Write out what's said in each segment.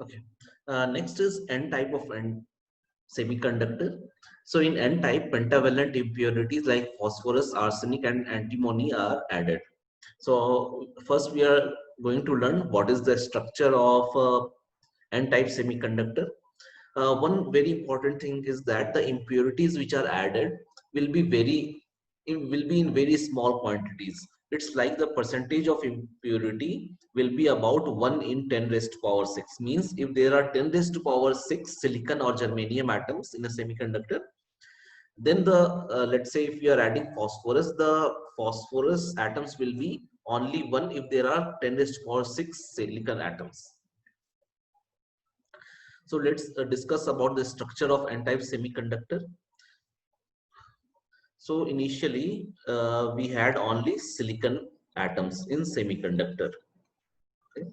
Okay. Next is N type of N semiconductor. So in N type, pentavalent impurities like phosphorus, arsenic, and antimony are added. So first we are going to learn what is the structure of N type semiconductor. One very important thing is that the impurities which are added will be in very small quantities. It's like the percentage of impurity will be about 1 in 10 raised to power 6. Means if there are 10 raised to power 6 silicon or germanium atoms in a semiconductor, then the let's say if you are adding phosphorus, the phosphorus atoms will be only 1 if there are 10 raised to power 6 silicon atoms. So let's discuss about the structure of n-type semiconductor. So initially we had only silicon atoms in semiconductor. Okay.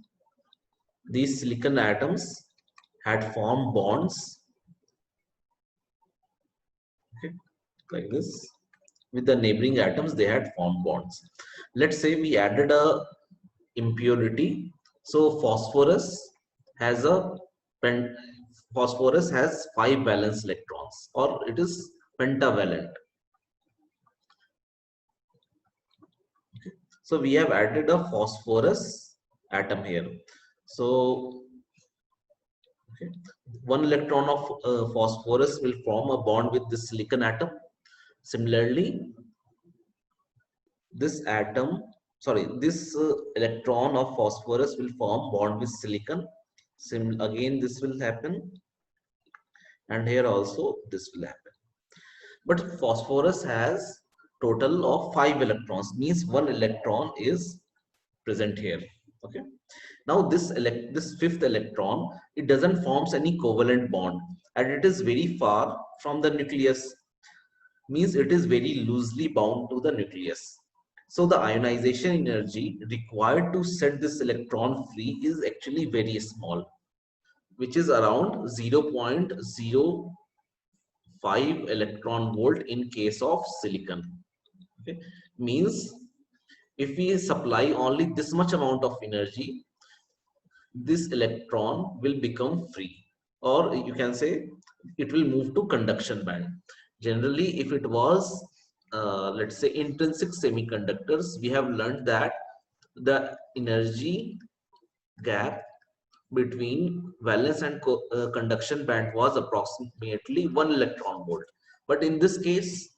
These silicon atoms had formed bonds, okay, like this. With the neighboring atoms, they had formed bonds. Let's say we added a impurity. So has a pen, phosphorus has 5 valence electrons, or it is pentavalent. So we have added a phosphorus atom here. So okay, one electron of phosphorus will form a bond with the silicon atom. Similarly, this atom, sorry, this electron of phosphorus will form bond with silicon. Again, this will happen, and here also this will happen. But phosphorus has total of 5 electrons, means one electron is present here. Okay. Now this fifth electron, it doesn't forms any covalent bond, and it is very far from the nucleus, means it is very loosely bound to the nucleus. So the ionization energy required to set this electron free is actually very small, which is around 0.05 electron volt in case of silicon. Okay. Means if we supply only this much amount of energy, this electron will become free, or you can say it will move to conduction band. Generally, if it was let's say intrinsic semiconductors, we have learned that the energy gap between valence and conduction band was approximately 1 electron volt. But in this case,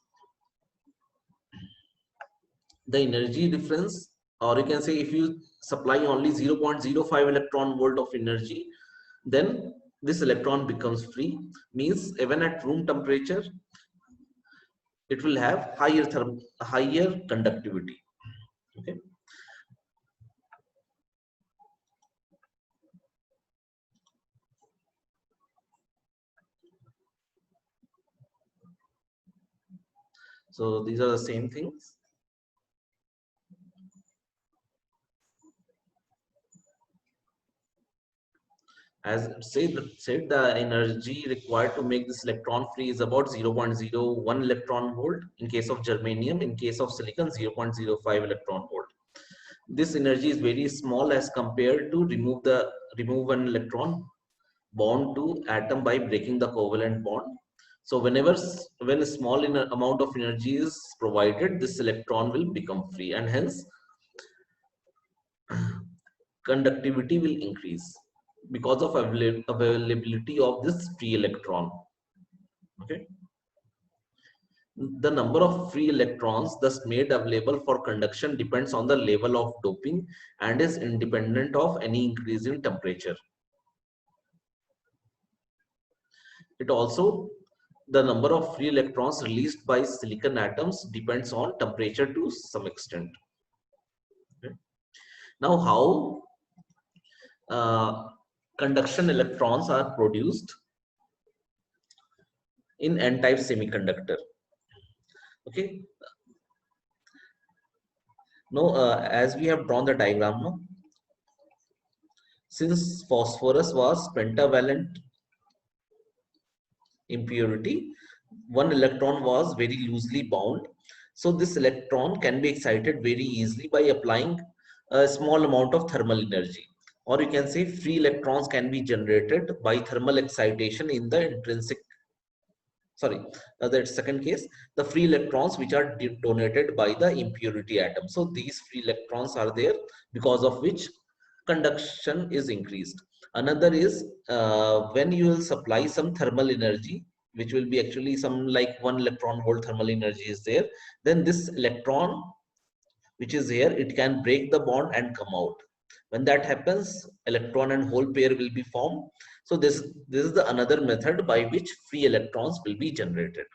the energy difference, or you can say if you supply only 0.05 electron volt of energy, then this electron becomes free, means even at room temperature it will have higher conductivity. Okay. So these are the same things. As said, the energy required to make this electron free is about 0.01 electron volt in case of germanium. In case of silicon, 0.05 electron volt. This energy is very small as compared to remove an electron bond to atom by breaking the covalent bond. So when a small amount of energy is provided, this electron will become free, and hence conductivity will increase because of availability of this free electron. Okay. The number of free electrons thus made available for conduction depends on the level of doping and is independent of any increase in temperature. It also, the number of free electrons released by silicon atoms depends on temperature to some extent. Okay. Now, how conduction electrons are produced in n-type semiconductor? Okay. Now, as we have drawn the diagram, no? Since phosphorus was pentavalent impurity, one electron was very loosely bound. So this electron can be excited very easily by applying a small amount of thermal energy. or you can say free electrons can be generated by thermal excitation in the intrinsic, sorry, that second case, the free electrons which are donated by the impurity atom. So these free electrons are there, because of which conduction is increased. Another is when you will supply some thermal energy, which will be actually some like 1 electron volt thermal energy is there, then this electron which is here, it can break the bond and come out. When that happens, electron and hole pair will be formed. So this is the another method by which free electrons will be generated.